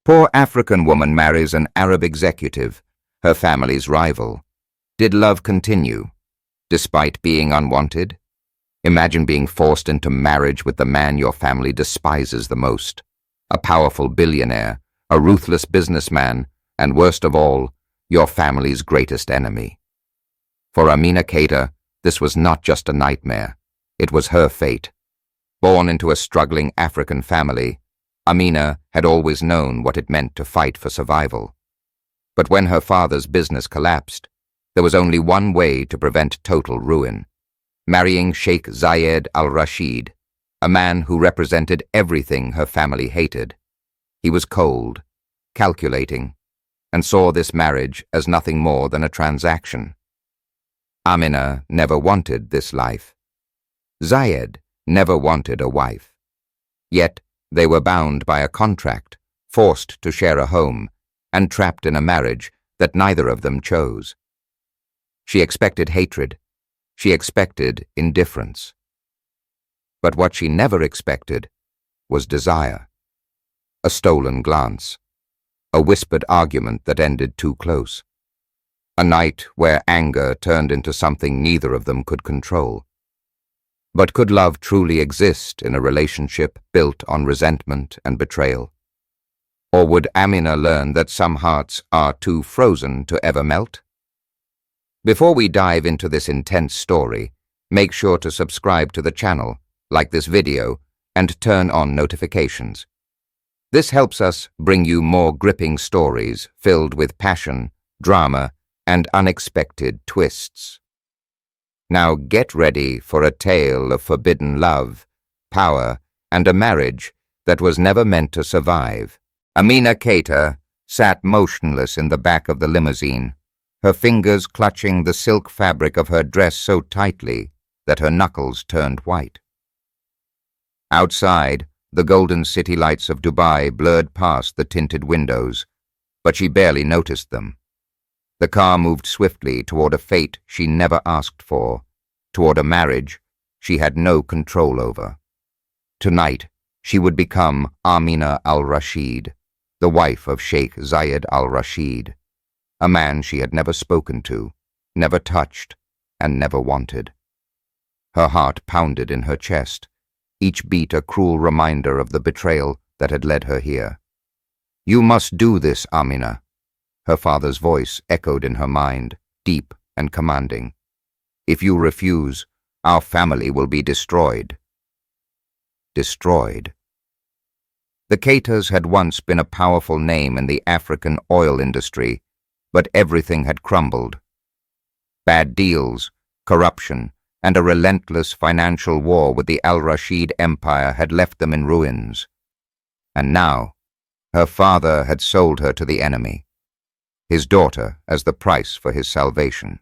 Poor African woman marries an Arab executive, her family's rival. Did love continue, despite being unwanted? Imagine being forced into marriage with the man your family despises the most. A powerful billionaire, a ruthless businessman, and worst of all, your family's greatest enemy. For Amina Keita, this was not just a nightmare. It was her fate. Born into a struggling African family, Amina had always known what it meant to fight for survival. But when her father's business collapsed, there was only one way to prevent total ruin: marrying Sheikh Zayed al-Rashid, a man who represented everything her family hated. He was cold, calculating, and saw this marriage as nothing more than a transaction. Amina never wanted this life. Zayed never wanted a wife. Yet they were bound by a contract, forced to share a home, and trapped in a marriage that neither of them chose. She expected hatred. She expected indifference. But what she never expected was desire. A stolen glance. A whispered argument that ended too close. A night where anger turned into something neither of them could control. But could love truly exist in a relationship built on resentment and betrayal? Or would Amina learn that some hearts are too frozen to ever melt? Before we dive into this intense story, make sure to subscribe to the channel, like this video, and turn on notifications. This helps us bring you more gripping stories filled with passion, drama, and unexpected twists. Now get ready for a tale of forbidden love, power, and a marriage that was never meant to survive. Amina Keita sat motionless in the back of the limousine, her fingers clutching the silk fabric of her dress so tightly that her knuckles turned white. Outside, the golden city lights of Dubai blurred past the tinted windows, but she barely noticed them. The car moved swiftly toward a fate she never asked for, toward a marriage she had no control over. Tonight, she would become Amina al-Rashid, the wife of Sheikh Zayed al-Rashid, a man she had never spoken to, never touched, and never wanted. Her heart pounded in her chest, each beat a cruel reminder of the betrayal that had led her here. "You must do this, Amina." Her father's voice echoed in her mind, deep and commanding. "If you refuse, our family will be destroyed." Destroyed. The Keitas had once been a powerful name in the African oil industry, but everything had crumbled. Bad deals, corruption, and a relentless financial war with the Al-Rashid Empire had left them in ruins. And now, her father had sold her to the enemy, his daughter as the price for his salvation.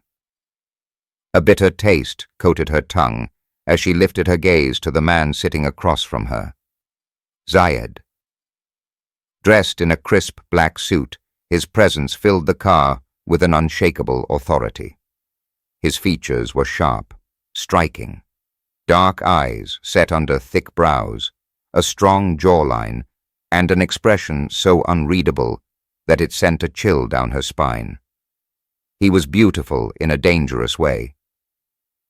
A bitter taste coated her tongue as she lifted her gaze to the man sitting across from her. Zayed. Dressed in a crisp black suit, his presence filled the car with an unshakable authority. His features were sharp, striking. Dark eyes set under thick brows, a strong jawline, and an expression so unreadable that it sent a chill down her spine. He was beautiful in a dangerous way.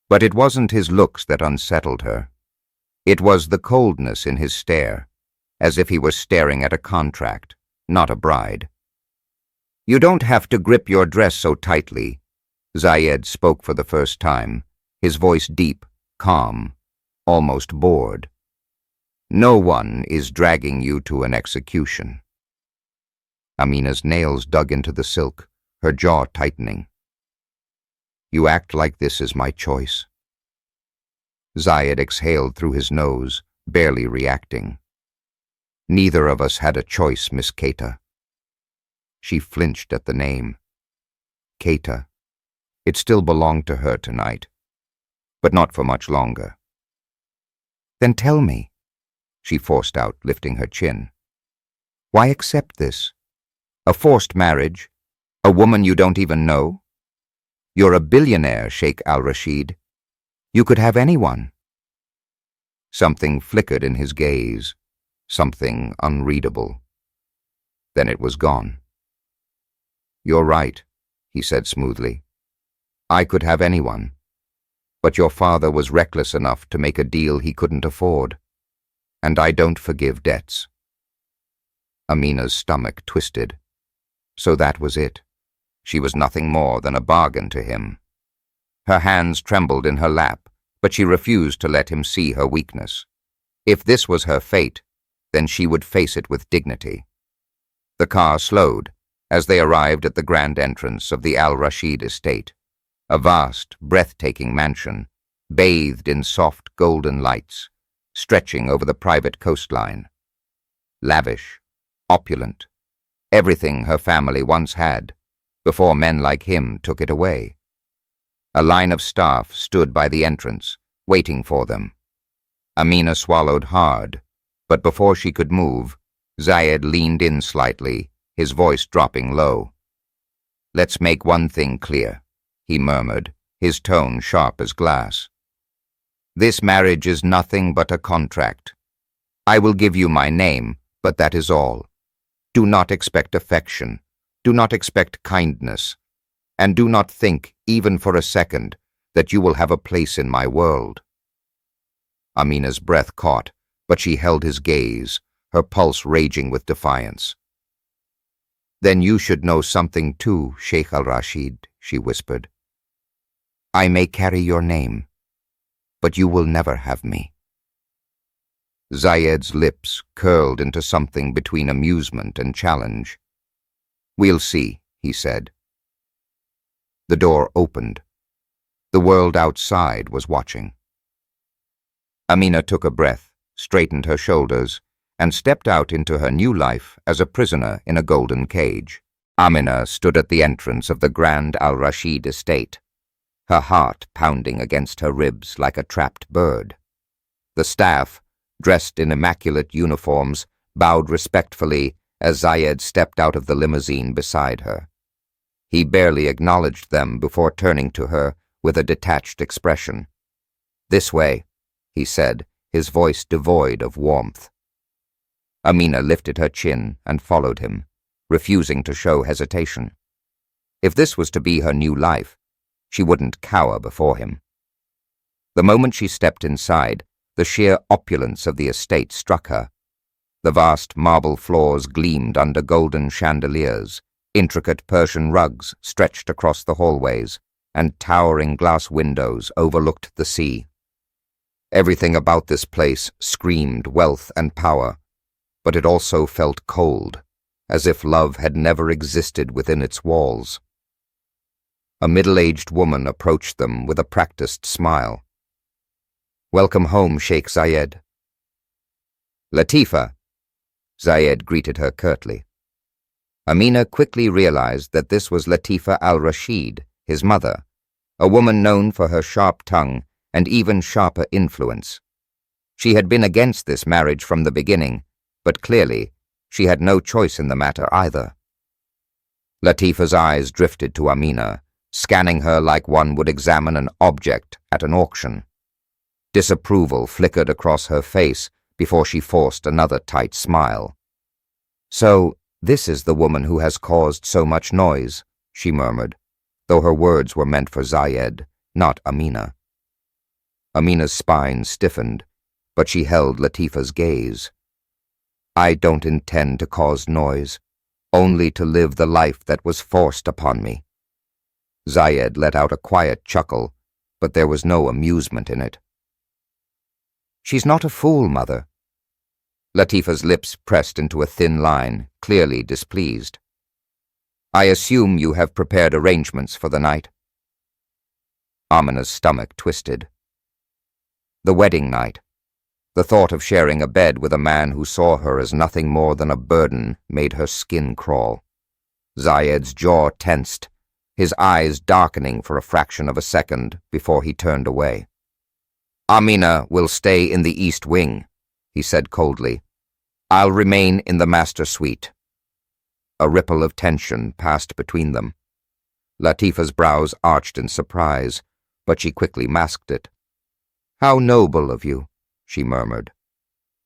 But it wasn't his looks that unsettled her. It was the coldness in his stare, as if he were staring at a contract, not a bride. "You don't have to grip your dress so tightly," Zayed spoke for the first time, his voice deep, calm, almost bored. "No one is dragging you to an execution." Amina's nails dug into the silk, her jaw tightening. "You act like this is my choice." Zayed exhaled through his nose, barely reacting. "Neither of us had a choice, Miss Keita." She flinched at the name. Keita. It still belonged to her tonight, but not for much longer. "Then tell me," she forced out, lifting her chin. "Why accept this? A forced marriage? A woman you don't even know? You're a billionaire, Sheikh al-Rashid. You could have anyone." Something flickered in his gaze, something unreadable. Then it was gone. "You're right," he said smoothly. "I could have anyone. But your father was reckless enough to make a deal he couldn't afford. And I don't forgive debts." Amina's stomach twisted. So that was it. She was nothing more than a bargain to him. Her hands trembled in her lap, but she refused to let him see her weakness. If this was her fate, then she would face it with dignity. The car slowed as they arrived at the grand entrance of the Al-Rashid estate, a vast, breathtaking mansion, bathed in soft golden lights, stretching over the private coastline. Lavish, opulent, everything her family once had, before men like him took it away. A line of staff stood by the entrance, waiting for them. Amina swallowed hard, but before she could move, Zayed leaned in slightly, his voice dropping low. "Let's make one thing clear," he murmured, his tone sharp as glass. "This marriage is nothing but a contract. I will give you my name, but that is all. Do not expect affection. Do not expect kindness. And do not think, even for a second, that you will have a place in my world." Amina's breath caught, but she held his gaze, her pulse raging with defiance. "Then you should know something too, Sheikh al-Rashid," she whispered. "I may carry your name, but you will never have me." Zayed's lips curled into something between amusement and challenge. "We'll see," he said. The door opened. The world outside was watching. Amina took a breath, straightened her shoulders, and stepped out into her new life as a prisoner in a golden cage. Amina stood at the entrance of the grand Al-Rashid estate, her heart pounding against her ribs like a trapped bird. The staff, dressed in immaculate uniforms, bowed respectfully as Zayed stepped out of the limousine beside her. He barely acknowledged them before turning to her with a detached expression. "This way," he said, his voice devoid of warmth. Amina lifted her chin and followed him, refusing to show hesitation. If this was to be her new life, she wouldn't cower before him. The moment she stepped inside, the sheer opulence of the estate struck her. The vast marble floors gleamed under golden chandeliers, intricate Persian rugs stretched across the hallways, and towering glass windows overlooked the sea. Everything about this place screamed wealth and power, but it also felt cold, as if love had never existed within its walls. A middle-aged woman approached them with a practiced smile. "Welcome home, Sheikh Zayed." "Latifa," Zayed greeted her curtly. Amina quickly realized that this was Latifa al-Rashid, his mother, a woman known for her sharp tongue and even sharper influence. She had been against this marriage from the beginning, but clearly she had no choice in the matter either. Latifa's eyes drifted to Amina, scanning her like one would examine an object at an auction. Disapproval flickered across her face before she forced another tight smile. "So, this is the woman who has caused so much noise," she murmured, though her words were meant for Zayed, not Amina. Amina's spine stiffened, but she held Latifa's gaze. "I don't intend to cause noise, only to live the life that was forced upon me." Zayed let out a quiet chuckle, but there was no amusement in it. "She's not a fool, Mother." Latifa's lips pressed into a thin line, clearly displeased. "I assume you have prepared arrangements for the night." Amina's stomach twisted. The wedding night. The thought of sharing a bed with a man who saw her as nothing more than a burden made her skin crawl. Zayed's jaw tensed, his eyes darkening for a fraction of a second before he turned away. "Amina will stay in the East Wing," he said coldly. "I'll remain in the master suite." A ripple of tension passed between them. Latifa's brows arched in surprise, but she quickly masked it. "How noble of you," she murmured.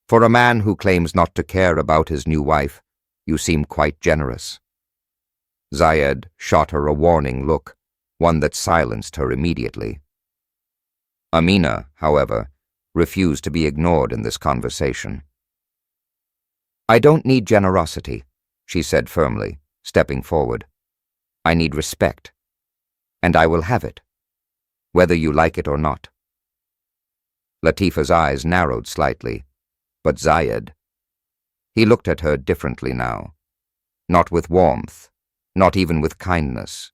"For a man who claims not to care about his new wife, You seem quite generous." Zayed shot her a warning look, one that silenced her immediately. Amina, however, refused to be ignored in this conversation. "I don't need generosity," she said firmly, stepping forward. "I need respect, and I will have it, whether you like it or not." Latifa's eyes narrowed slightly, but Zayed. He looked at her differently now, not with warmth, not even with kindness,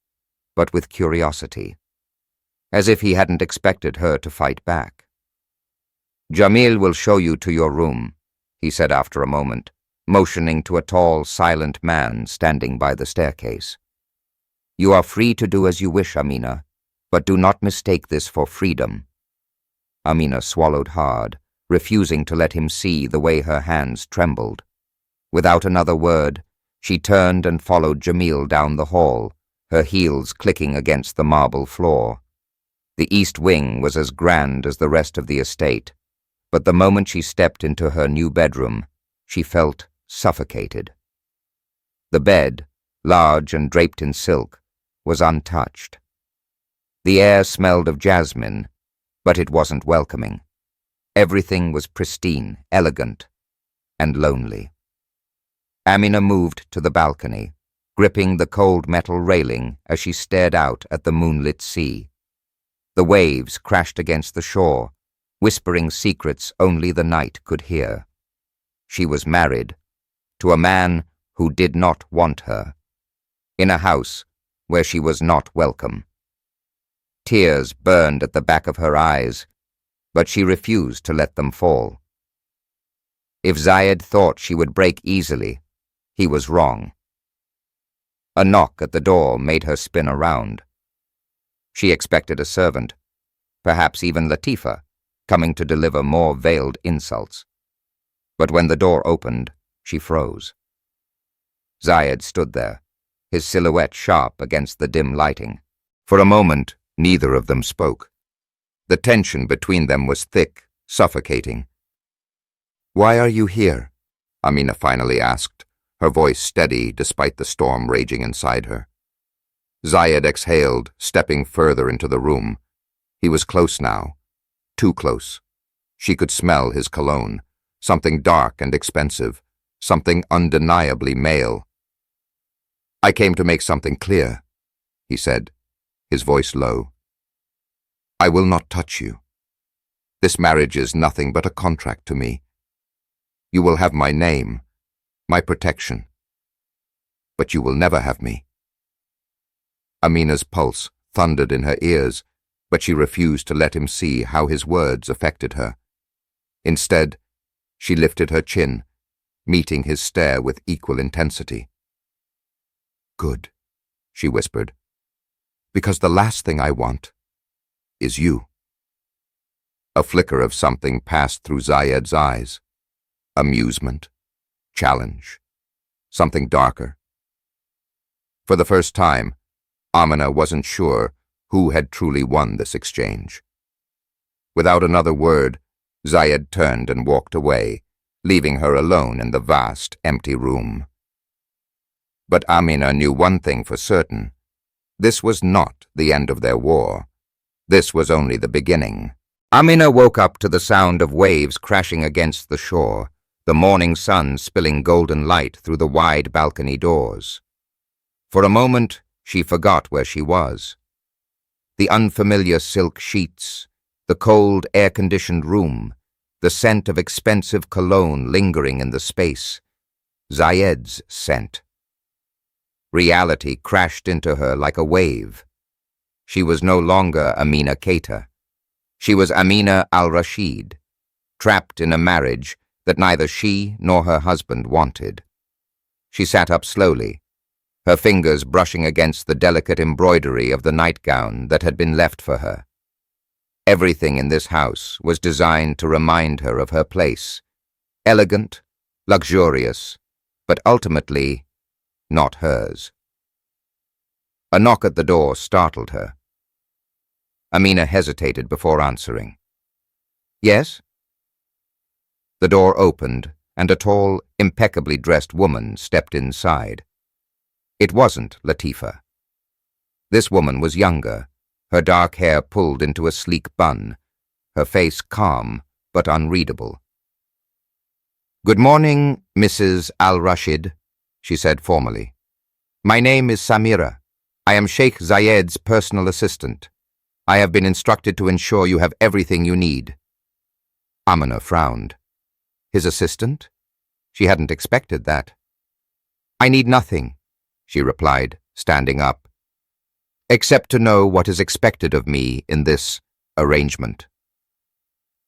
but with curiosity, as if he hadn't expected her to fight back. "Jamil will show you to your room," he said after a moment, motioning to a tall, silent man standing by the staircase. "You are free to do as you wish, Amina, but do not mistake this for freedom." Amina swallowed hard, refusing to let him see the way her hands trembled. Without another word, she turned and followed Jamil down the hall, her heels clicking against the marble floor. The east wing was as grand as the rest of the estate, but the moment she stepped into her new bedroom, she felt suffocated. The bed, large and draped in silk, was untouched. The air smelled of jasmine, but it wasn't welcoming. Everything was pristine, elegant, and lonely. Amina moved to the balcony, gripping the cold metal railing as she stared out at the moonlit sea. The waves crashed against the shore, whispering secrets only the night could hear. She was married to a man who did not want her, in a house where she was not welcome. Tears burned at the back of her eyes, but she refused to let them fall. If Zayed thought she would break easily, he was wrong. A knock at the door made her spin around. She expected a servant, perhaps even Latifa, coming to deliver more veiled insults. But when the door opened, she froze. Zayed stood there, his silhouette sharp against the dim lighting. For a moment, neither of them spoke. The tension between them was thick, suffocating. "Why are you here?" Amina finally asked, her voice steady despite the storm raging inside her. Zayed exhaled, stepping further into the room. He was close now, too close. She could smell his cologne, something dark and expensive, something undeniably male. "I came to make something clear," he said, his voice low. "I will not touch you. This marriage is nothing but a contract to me. You will have my name, my protection, but you will never have me." Amina's pulse thundered in her ears, but she refused to let him see how his words affected her. Instead, she lifted her chin, meeting his stare with equal intensity. "Good," she whispered, "because the last thing I want is you." A flicker of something passed through Zayed's eyes. Amusement, challenge, something darker. For the first time, Amina wasn't sure who had truly won this exchange. Without another word, Zayed turned and walked away, leaving her alone in the vast, empty room. But Amina knew one thing for certain. This was not the end of their war. This was only the beginning. Amina woke up to the sound of waves crashing against the shore, the morning sun spilling golden light through the wide balcony doors. For a moment, she forgot where she was. The unfamiliar silk sheets, the cold, air-conditioned room, the scent of expensive cologne lingering in the space. Zayed's scent. Reality crashed into her like a wave. She was no longer Amina Keita. She was Amina al-Rashid, trapped in a marriage that neither she nor her husband wanted. She sat up slowly, her fingers brushing against the delicate embroidery of the nightgown that had been left for her. Everything in this house was designed to remind her of her place, elegant, luxurious, but ultimately not hers. A knock at the door startled her. Amina hesitated before answering. "Yes?" The door opened, and a tall, impeccably dressed woman stepped inside. It wasn't Latifa. This woman was younger, her dark hair pulled into a sleek bun, her face calm but unreadable. "Good morning, Mrs. Al-Rashid," she said formally. "My name is Samira. I am Sheikh Zayed's personal assistant. I have been instructed to ensure you have everything you need." Amina frowned. His assistant? She hadn't expected that. "I need nothing," she replied, standing up, "except to know what is expected of me in this arrangement."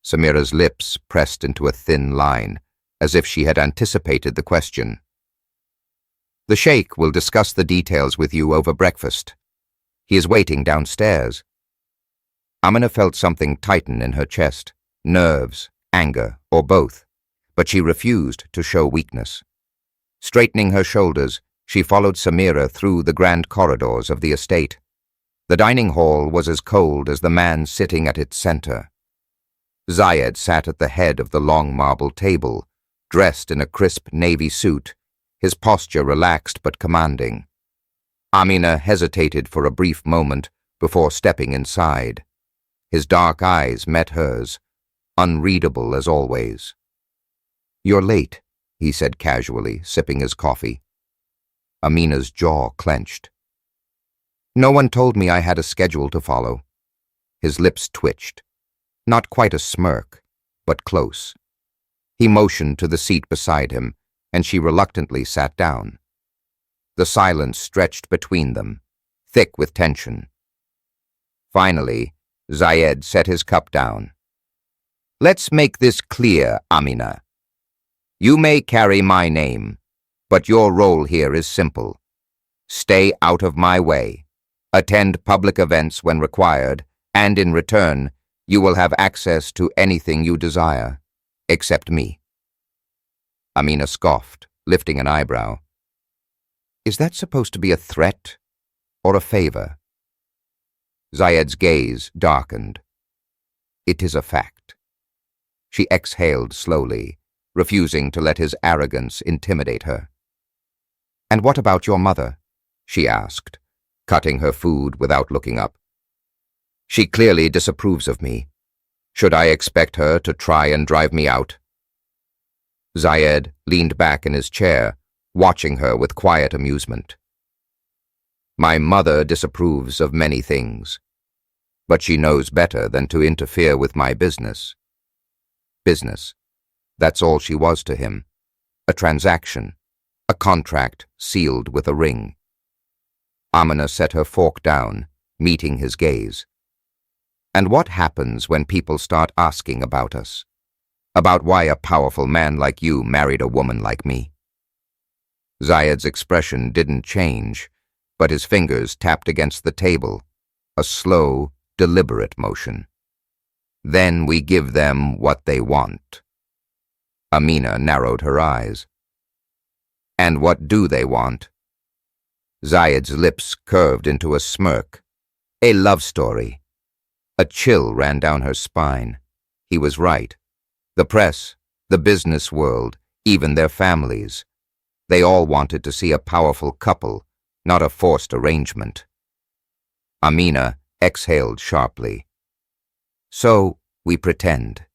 Samira's lips pressed into a thin line, as if she had anticipated the question. "The Sheikh will discuss the details with you over breakfast. He is waiting downstairs." Amina felt something tighten in her chest, nerves, anger, or both, but she refused to show weakness. Straightening her shoulders, she followed Samira through the grand corridors of the estate. The dining hall was as cold as the man sitting at its center. Zayed sat at the head of the long marble table, dressed in a crisp navy suit, his posture relaxed but commanding. Amina hesitated for a brief moment before stepping inside. His dark eyes met hers, unreadable as always. "You're late," he said casually, sipping his coffee. Amina's jaw clenched. "No one told me I had a schedule to follow." His lips twitched. Not quite a smirk, but close. He motioned to the seat beside him, and she reluctantly sat down. The silence stretched between them, thick with tension. Finally, Zayed set his cup down. "Let's make this clear, Amina. You may carry my name, but your role here is simple. Stay out of my way, attend public events when required, and in return, you will have access to anything you desire, except me." Amina scoffed, lifting an eyebrow. "Is that supposed to be a threat or a favor?" Zayed's gaze darkened. "It is a fact." She exhaled slowly, refusing to let his arrogance intimidate her. "And what about your mother?" she asked, cutting her food without looking up. "She clearly disapproves of me. Should I expect her to try and drive me out?" Zayed leaned back in his chair, watching her with quiet amusement. "My mother disapproves of many things, but she knows better than to interfere with my business." Business. That's all she was to him. A transaction. A contract sealed with a ring. Amina set her fork down, meeting his gaze. "And what happens when people start asking about us? About why a powerful man like you married a woman like me?" Zayed's expression didn't change, but his fingers tapped against the table, a slow, deliberate motion. "Then we give them what they want." Amina narrowed her eyes. "And what do they want?" Zayed's lips curved into a smirk. "A love story." A chill ran down her spine. He was right. The press, the business world, even their families. They all wanted to see a powerful couple, not a forced arrangement. Amina exhaled sharply. "So, we pretend."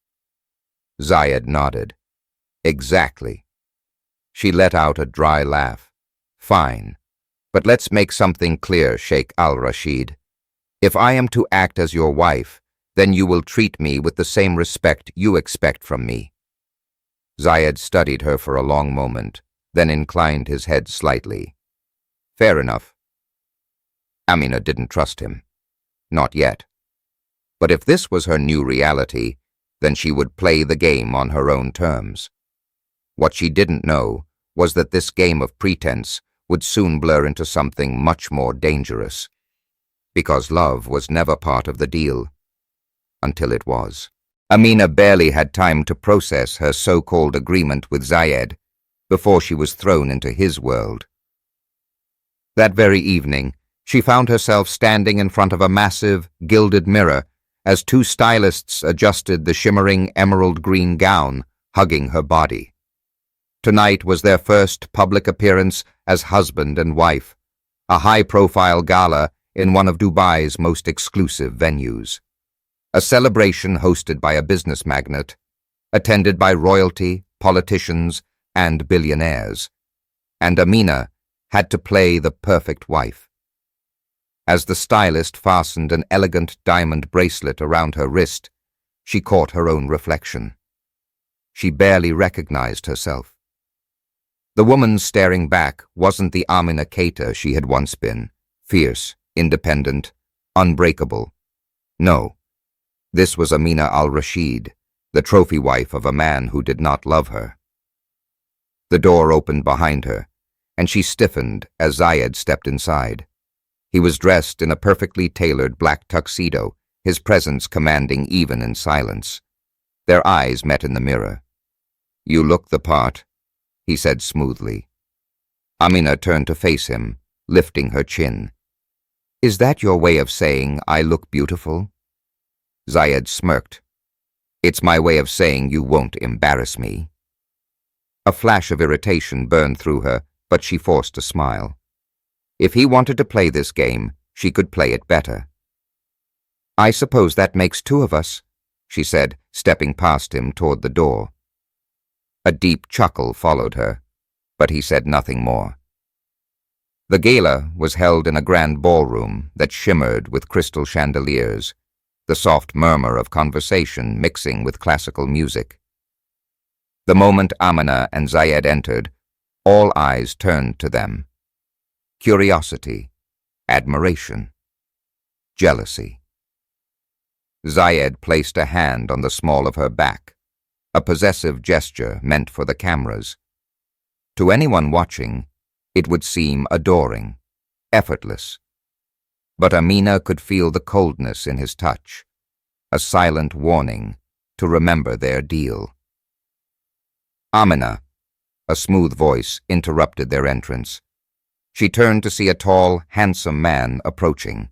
Zayed nodded. "Exactly." She let out a dry laugh. "Fine. But let's make something clear, Sheikh Al-Rashid. If I am to act as your wife, then you will treat me with the same respect you expect from me." Zayed studied her for a long moment, then inclined his head slightly. "Fair enough." Amina didn't trust him. Not yet. But if this was her new reality, then she would play the game on her own terms. What she didn't know was that this game of pretense would soon blur into something much more dangerous. Because love was never part of the deal. Until it was. Amina barely had time to process her so-called agreement with Zayed before she was thrown into his world. That very evening, she found herself standing in front of a massive, gilded mirror as two stylists adjusted the shimmering emerald green gown hugging her body. Tonight was their first public appearance as husband and wife, a high-profile gala in one of Dubai's most exclusive venues. A celebration hosted by a business magnate, attended by royalty, politicians, and billionaires. And Amina had to play the perfect wife. As the stylist fastened an elegant diamond bracelet around her wrist, she caught her own reflection. She barely recognized herself. The woman staring back wasn't the Amina Keita she had once been, fierce, independent, unbreakable. No, this was Amina al-Rashid, the trophy wife of a man who did not love her. The door opened behind her, and she stiffened as Zayed stepped inside. He was dressed in a perfectly tailored black tuxedo, his presence commanding even in silence. Their eyes met in the mirror. "You look the part," he said smoothly. Amina turned to face him, lifting her chin. "Is that your way of saying I look beautiful?" Zayed smirked. "It's my way of saying you won't embarrass me." A flash of irritation burned through her, but she forced a smile. If he wanted to play this game, she could play it better. "I suppose that makes two of us," she said, stepping past him toward the door. A deep chuckle followed her, but he said nothing more. The gala was held in a grand ballroom that shimmered with crystal chandeliers, the soft murmur of conversation mixing with classical music. The moment Amina and Zayed entered, all eyes turned to them. Curiosity, admiration, jealousy. Zayed placed a hand on the small of her back, a possessive gesture meant for the cameras. To anyone watching, it would seem adoring, effortless. But Amina could feel the coldness in his touch, a silent warning to remember their deal. "Amina," a smooth voice interrupted their entrance. She turned to see a tall, handsome man approaching.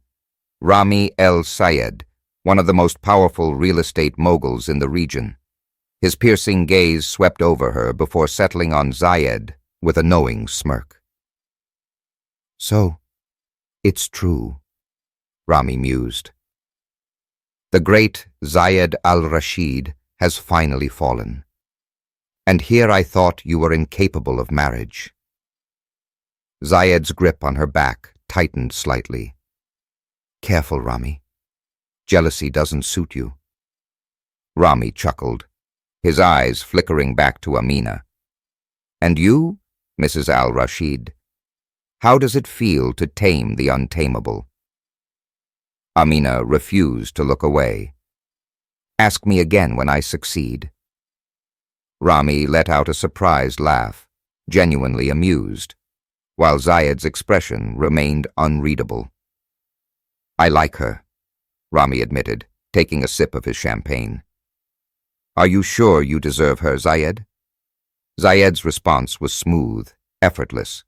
Rami El Sayed, one of the most powerful real estate moguls in the region. His piercing gaze swept over her before settling on Zayed with a knowing smirk. "So, it's true," Rami mused. "The great Zayed al-Rashid has finally fallen. And here I thought you were incapable of marriage." Zayed's grip on her back tightened slightly. "Careful, Rami. Jealousy doesn't suit you." Rami chuckled, his eyes flickering back to Amina. "And you, Mrs. al-Rashid, how does it feel to tame the untamable?" Amina refused to look away. "Ask me again when I succeed." Rami let out a surprised laugh, genuinely amused, while Zayed's expression remained unreadable. "I like her," Rami admitted, taking a sip of his champagne. "Are you sure you deserve her, Zayed?" Zayed's response was smooth, effortless.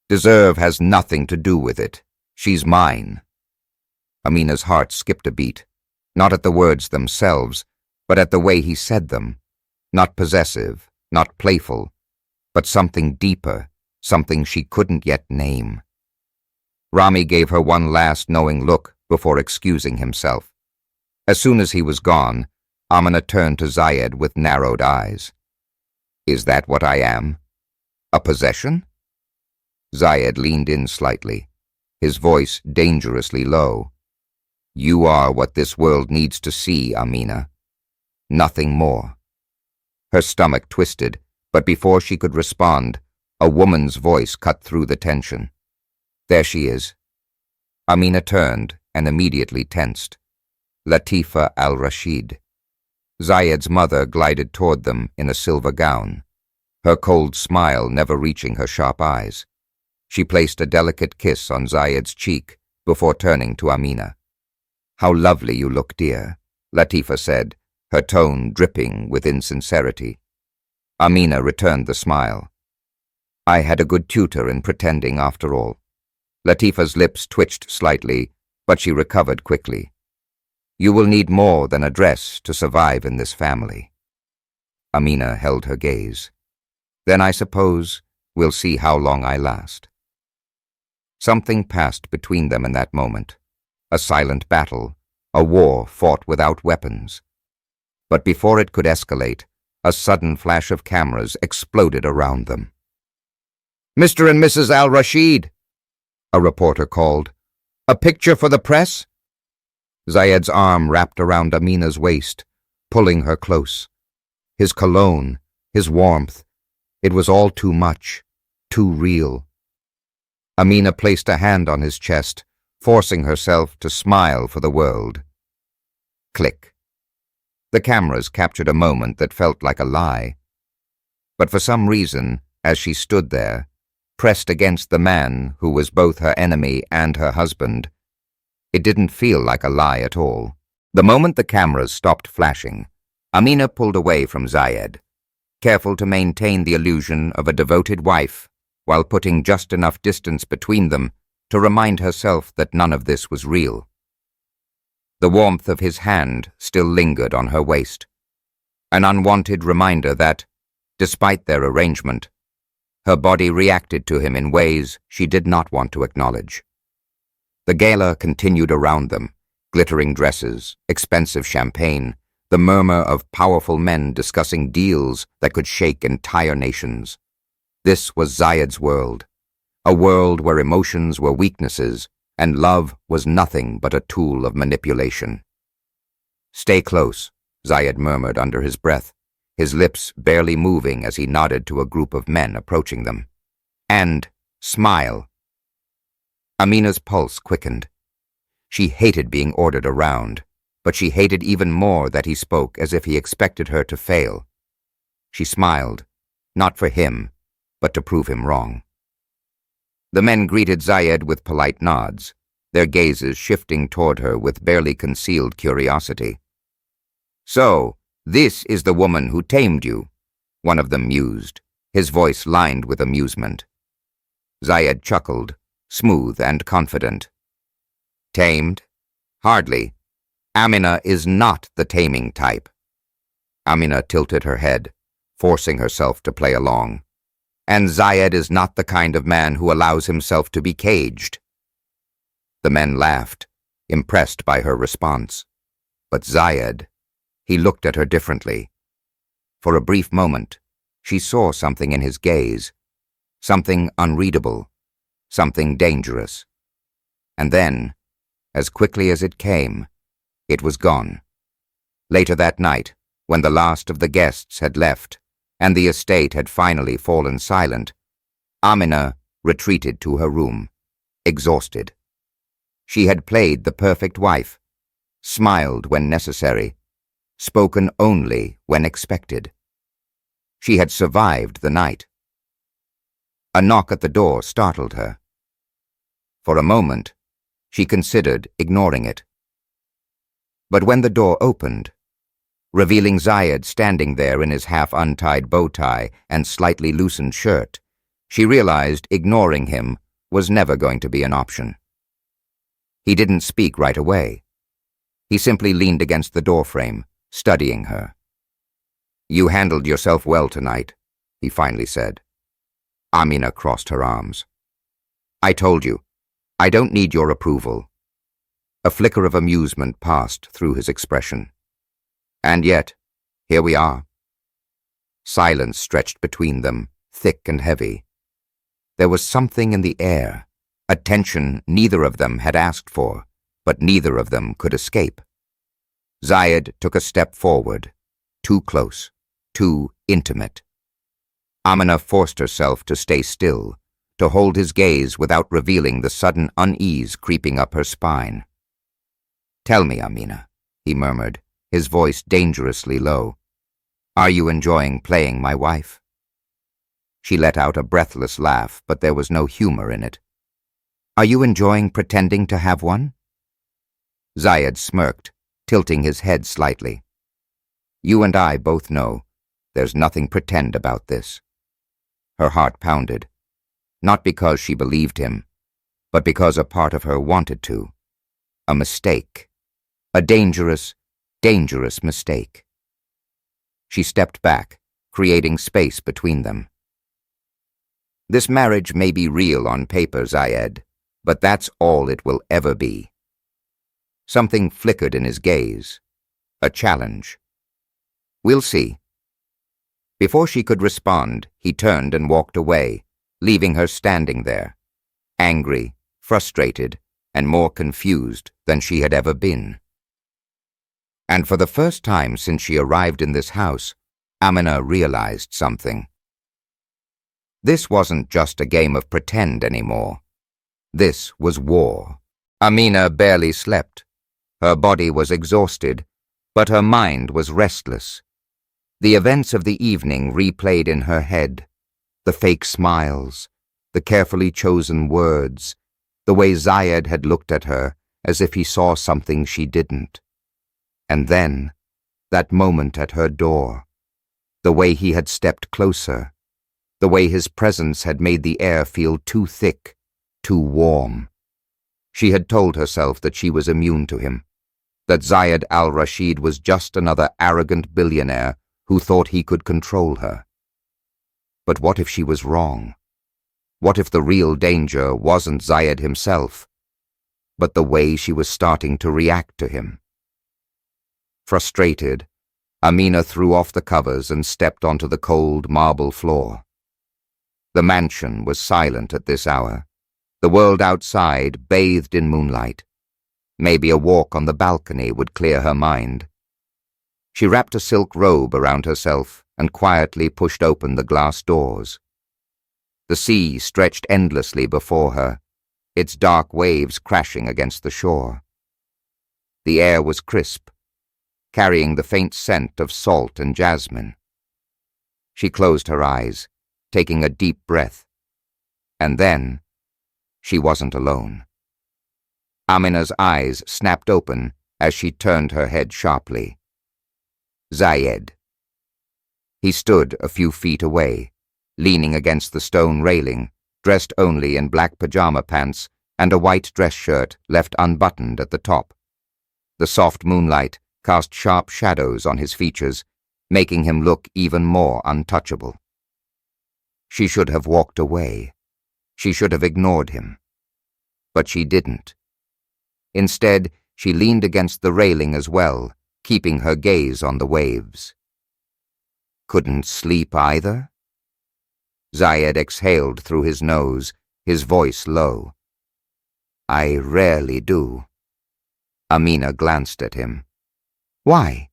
"Deserve has nothing to do with it. She's mine." Amina's heart skipped a beat, not at the words themselves, but at the way he said them. Not possessive, not playful, but something deeper, something she couldn't yet name. Rami gave her one last knowing look before excusing himself. As soon as he was gone, Amina turned to Zayed with narrowed eyes. "Is that what I am? A possession?" Zayed leaned in slightly, his voice dangerously low. "You are what this world needs to see, Amina. Nothing more." Her stomach twisted, but before she could respond, a woman's voice cut through the tension. "There she is." Amina turned and immediately tensed. Latifa al-Rashid. Zayed's mother glided toward them in a silver gown, her cold smile never reaching her sharp eyes. She placed a delicate kiss on Zayed's cheek before turning to Amina. "How lovely you look, dear," Latifa said, her tone dripping with insincerity. Amina returned the smile. "I had a good tutor in pretending after all." Latifa's lips twitched slightly, but she recovered quickly. "You will need more than a dress to survive in this family." Amina held her gaze. Then I suppose we'll see how long I last. Something passed between them in that moment. A silent battle, a war fought without weapons. But before it could escalate, a sudden flash of cameras exploded around them. "Mr. and Mrs. Al-Rashid," a reporter called. "A picture for the press?" Zayed's arm wrapped around Amina's waist, pulling her close. His cologne, his warmth, it was all too much, too real. Amina placed a hand on his chest, forcing herself to smile for the world. Click. The cameras captured a moment that felt like a lie. But for some reason, as she stood there, pressed against the man who was both her enemy and her husband, it didn't feel like a lie at all. The moment the cameras stopped flashing, Amina pulled away from Zayed, careful to maintain the illusion of a devoted wife while putting just enough distance between them to remind herself that none of this was real. The warmth of his hand still lingered on her waist, an unwanted reminder that, despite their arrangement, her body reacted to him in ways she did not want to acknowledge. The gala continued around them, glittering dresses, expensive champagne, the murmur of powerful men discussing deals that could shake entire nations. This was Zayed's world, a world where emotions were weaknesses and love was nothing but a tool of manipulation. "Stay close," Zayed murmured under his breath, his lips barely moving as he nodded to a group of men approaching them. "And smile." Amina's pulse quickened. She hated being ordered around, but she hated even more that he spoke as if he expected her to fail. She smiled, not for him, but to prove him wrong. The men greeted Zayed with polite nods, their gazes shifting toward her with barely concealed curiosity. "So, this is the woman who tamed you," one of them mused, his voice lined with amusement. Zayed chuckled, smooth and confident. "Tamed? Hardly. Amina is not the taming type." Amina tilted her head, forcing herself to play along. "And Zayed is not the kind of man who allows himself to be caged." The men laughed, impressed by her response. But Zayed, he looked at her differently. For a brief moment, she saw something in his gaze, something unreadable, something dangerous. And then, as quickly as it came, it was gone. Later that night, when the last of the guests had left, and the estate had finally fallen silent, Amina retreated to her room, exhausted. She had played the perfect wife, smiled when necessary, spoken only when expected. She had survived the night. A knock at the door startled her. For a moment, she considered ignoring it. But when the door opened, revealing Zayed standing there in his half-untied bow tie and slightly loosened shirt, she realized ignoring him was never going to be an option. He didn't speak right away. He simply leaned against the doorframe, studying her. "You handled yourself well tonight," he finally said. Amina crossed her arms. "I told you, I don't need your approval." A flicker of amusement passed through his expression. "And yet, here we are." Silence stretched between them, thick and heavy. There was something in the air, a tension neither of them had asked for, but neither of them could escape. Zayed took a step forward, too close, too intimate. Amina forced herself to stay still, to hold his gaze without revealing the sudden unease creeping up her spine. "Tell me, Amina," he murmured, his voice dangerously low. "Are you enjoying playing my wife?" She let out a breathless laugh, but there was no humor in it. "Are you enjoying pretending to have one?" Zayed smirked, tilting his head slightly. "You and I both know there's nothing pretend about this." Her heart pounded, not because she believed him, but because a part of her wanted to. A mistake. A dangerous, dangerous mistake. She stepped back, creating space between them. This marriage may be real on paper, Zayed, but that's all it will ever be. Something flickered in his gaze. A challenge. We'll see. Before she could respond, he turned and walked away, leaving her standing there, angry, frustrated, and more confused than she had ever been. And for the first time since she arrived in this house, Amina realized something. This wasn't just a game of pretend anymore. This was war. Amina barely slept. Her body was exhausted, but her mind was restless. The events of the evening replayed in her head, the fake smiles, the carefully chosen words, the way Zayed had looked at her as if he saw something she didn't. And then, that moment at her door, the way he had stepped closer, the way his presence had made the air feel too thick, too warm. She had told herself that she was immune to him, that Zayed al-Rashid was just another arrogant billionaire who thought he could control her. But what if she was wrong? What if the real danger wasn't Zayed himself, but the way she was starting to react to him? Frustrated, Amina threw off the covers and stepped onto the cold marble floor. The mansion was silent at this hour, the world outside bathed in moonlight. Maybe a walk on the balcony would clear her mind. She wrapped a silk robe around herself and quietly pushed open the glass doors. The sea stretched endlessly before her, its dark waves crashing against the shore. The air was crisp, carrying the faint scent of salt and jasmine. She closed her eyes, taking a deep breath. And then, she wasn't alone. Amina's eyes snapped open as she turned her head sharply. Zayed. He stood a few feet away, leaning against the stone railing, dressed only in black pajama pants and a white dress shirt left unbuttoned at the top. The soft moonlight cast sharp shadows on his features, making him look even more untouchable. She should have walked away. She should have ignored him. But she didn't. Instead, she leaned against the railing as well, keeping her gaze on the waves. Couldn't sleep either? Zayed exhaled through his nose, his voice low. I rarely do. Amina glanced at him. Why?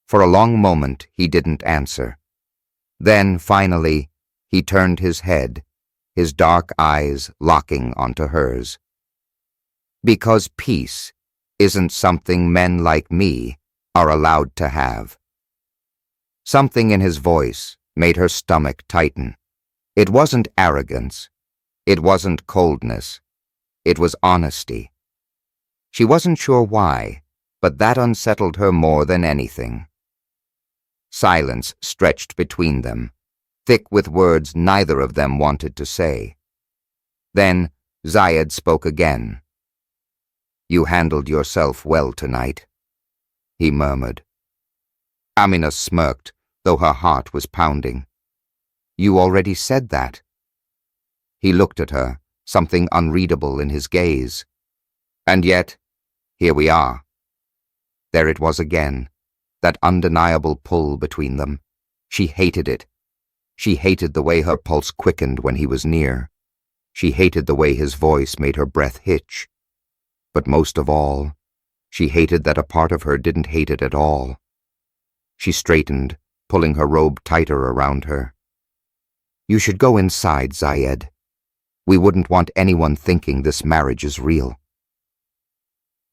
For a long moment he didn't answer. Then, finally, he turned his head, his dark eyes locking onto hers. Because peace isn't something men like me are allowed to have. Something in his voice made her stomach tighten. It wasn't arrogance. It wasn't coldness. It was honesty. She wasn't sure why, but that unsettled her more than anything. Silence stretched between them, thick with words neither of them wanted to say. Then Zayed spoke again. You handled yourself well tonight, he murmured. Amina smirked, though her heart was pounding. You already said that. He looked at her, something unreadable in his gaze. And yet, here we are. There it was again, that undeniable pull between them. She hated it. She hated the way her pulse quickened when he was near. She hated the way his voice made her breath hitch. But most of all, she hated that a part of her didn't hate it at all. She straightened, pulling her robe tighter around her. You should go inside, Zayed. We wouldn't want anyone thinking this marriage is real.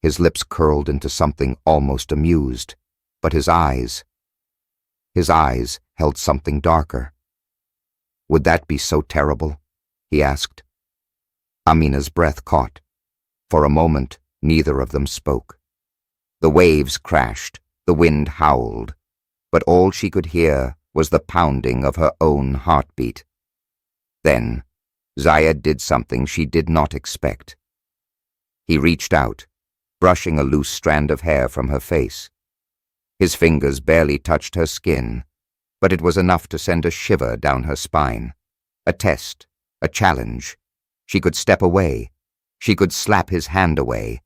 His lips curled into something almost amused, but his eyes held something darker. Would that be so terrible? He asked. Amina's breath caught. For a moment, neither of them spoke. The waves crashed, the wind howled, but all she could hear was the pounding of her own heartbeat. Then, Zayed did something she did not expect. He reached out, brushing a loose strand of hair from her face. His fingers barely touched her skin, but it was enough to send a shiver down her spine. A test, a challenge. She could step away. She could slap his hand away.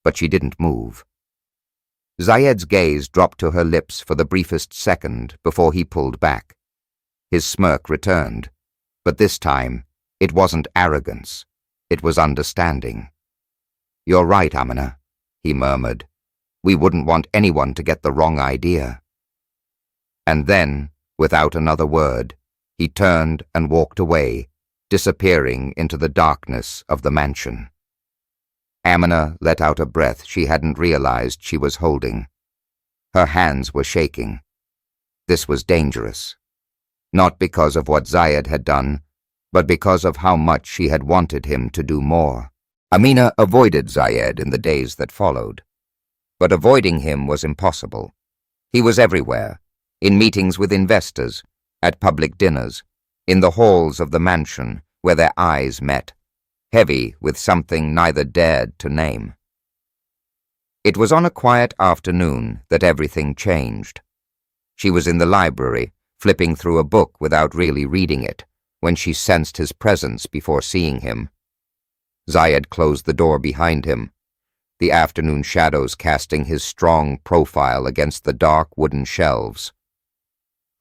But she didn't move. Zayed's gaze dropped to her lips for the briefest second before he pulled back. His smirk returned, but this time it wasn't arrogance. It was understanding. "You're right, Amina," he murmured. "We wouldn't want anyone to get the wrong idea." And then, without another word, he turned and walked away, disappearing into the darkness of the mansion. Amina let out a breath she hadn't realized she was holding. Her hands were shaking. This was dangerous. Not because of what Zayed had done, but because of how much she had wanted him to do more. Amina avoided Zayed in the days that followed. But avoiding him was impossible. He was everywhere, in meetings with investors, at public dinners, in the halls of the mansion where their eyes met, heavy with something neither dared to name. It was on a quiet afternoon that everything changed. She was in the library, flipping through a book without really reading it, when she sensed his presence before seeing him. Zayed closed the door behind him, the afternoon shadows casting his strong profile against the dark wooden shelves.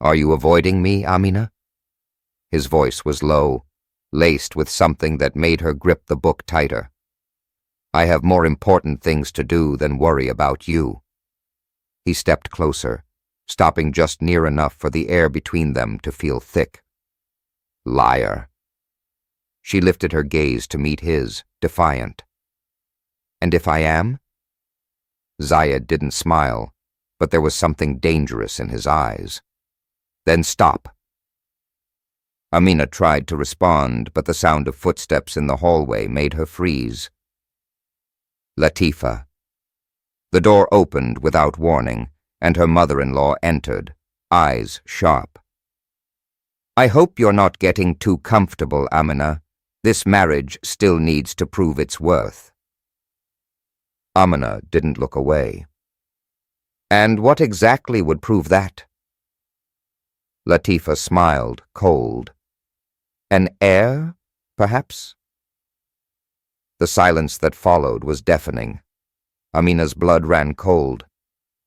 "Are you avoiding me, Amina?" His voice was low, laced with something that made her grip the book tighter. "I have more important things to do than worry about you." He stepped closer, stopping just near enough for the air between them to feel thick. Liar. She lifted her gaze to meet his, defiant. "And if I am?" Zayed didn't smile, but there was something dangerous in his eyes. "Then stop." Amina tried to respond, but the sound of footsteps in the hallway made her freeze. Latifa. The door opened without warning, and her mother-in-law entered, eyes sharp. "I hope you're not getting too comfortable, Amina. This marriage still needs to prove its worth." Amina didn't look away. "And what exactly would prove that?" Latifa smiled, cold. "An heir, perhaps?" The silence that followed was deafening. Amina's blood ran cold,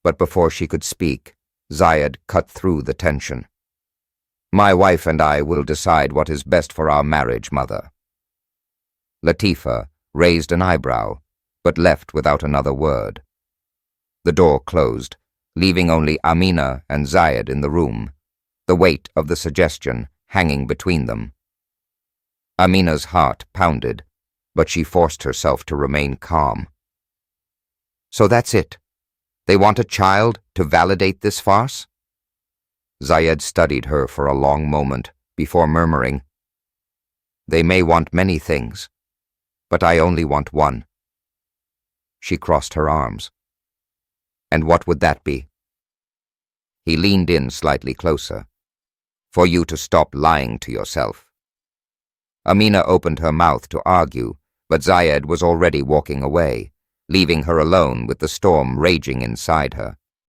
but before she could speak, Zayed cut through the tension. "My wife and I will decide what is best for our marriage, mother." Latifa raised an eyebrow, but left without another word. The door closed, leaving only Amina and Zayed in the room, the weight of the suggestion hanging between them. Amina's heart pounded, but she forced herself to remain calm. "So that's it? They want a child to validate this farce?" Zayed studied her for a long moment before murmuring, "They may want many things, but I only want one." She crossed her arms. "And what would that be?" He leaned in slightly closer. "For you to stop lying to yourself." Amina opened her mouth to argue, but Zayed was already walking away, leaving her alone with the storm raging inside her.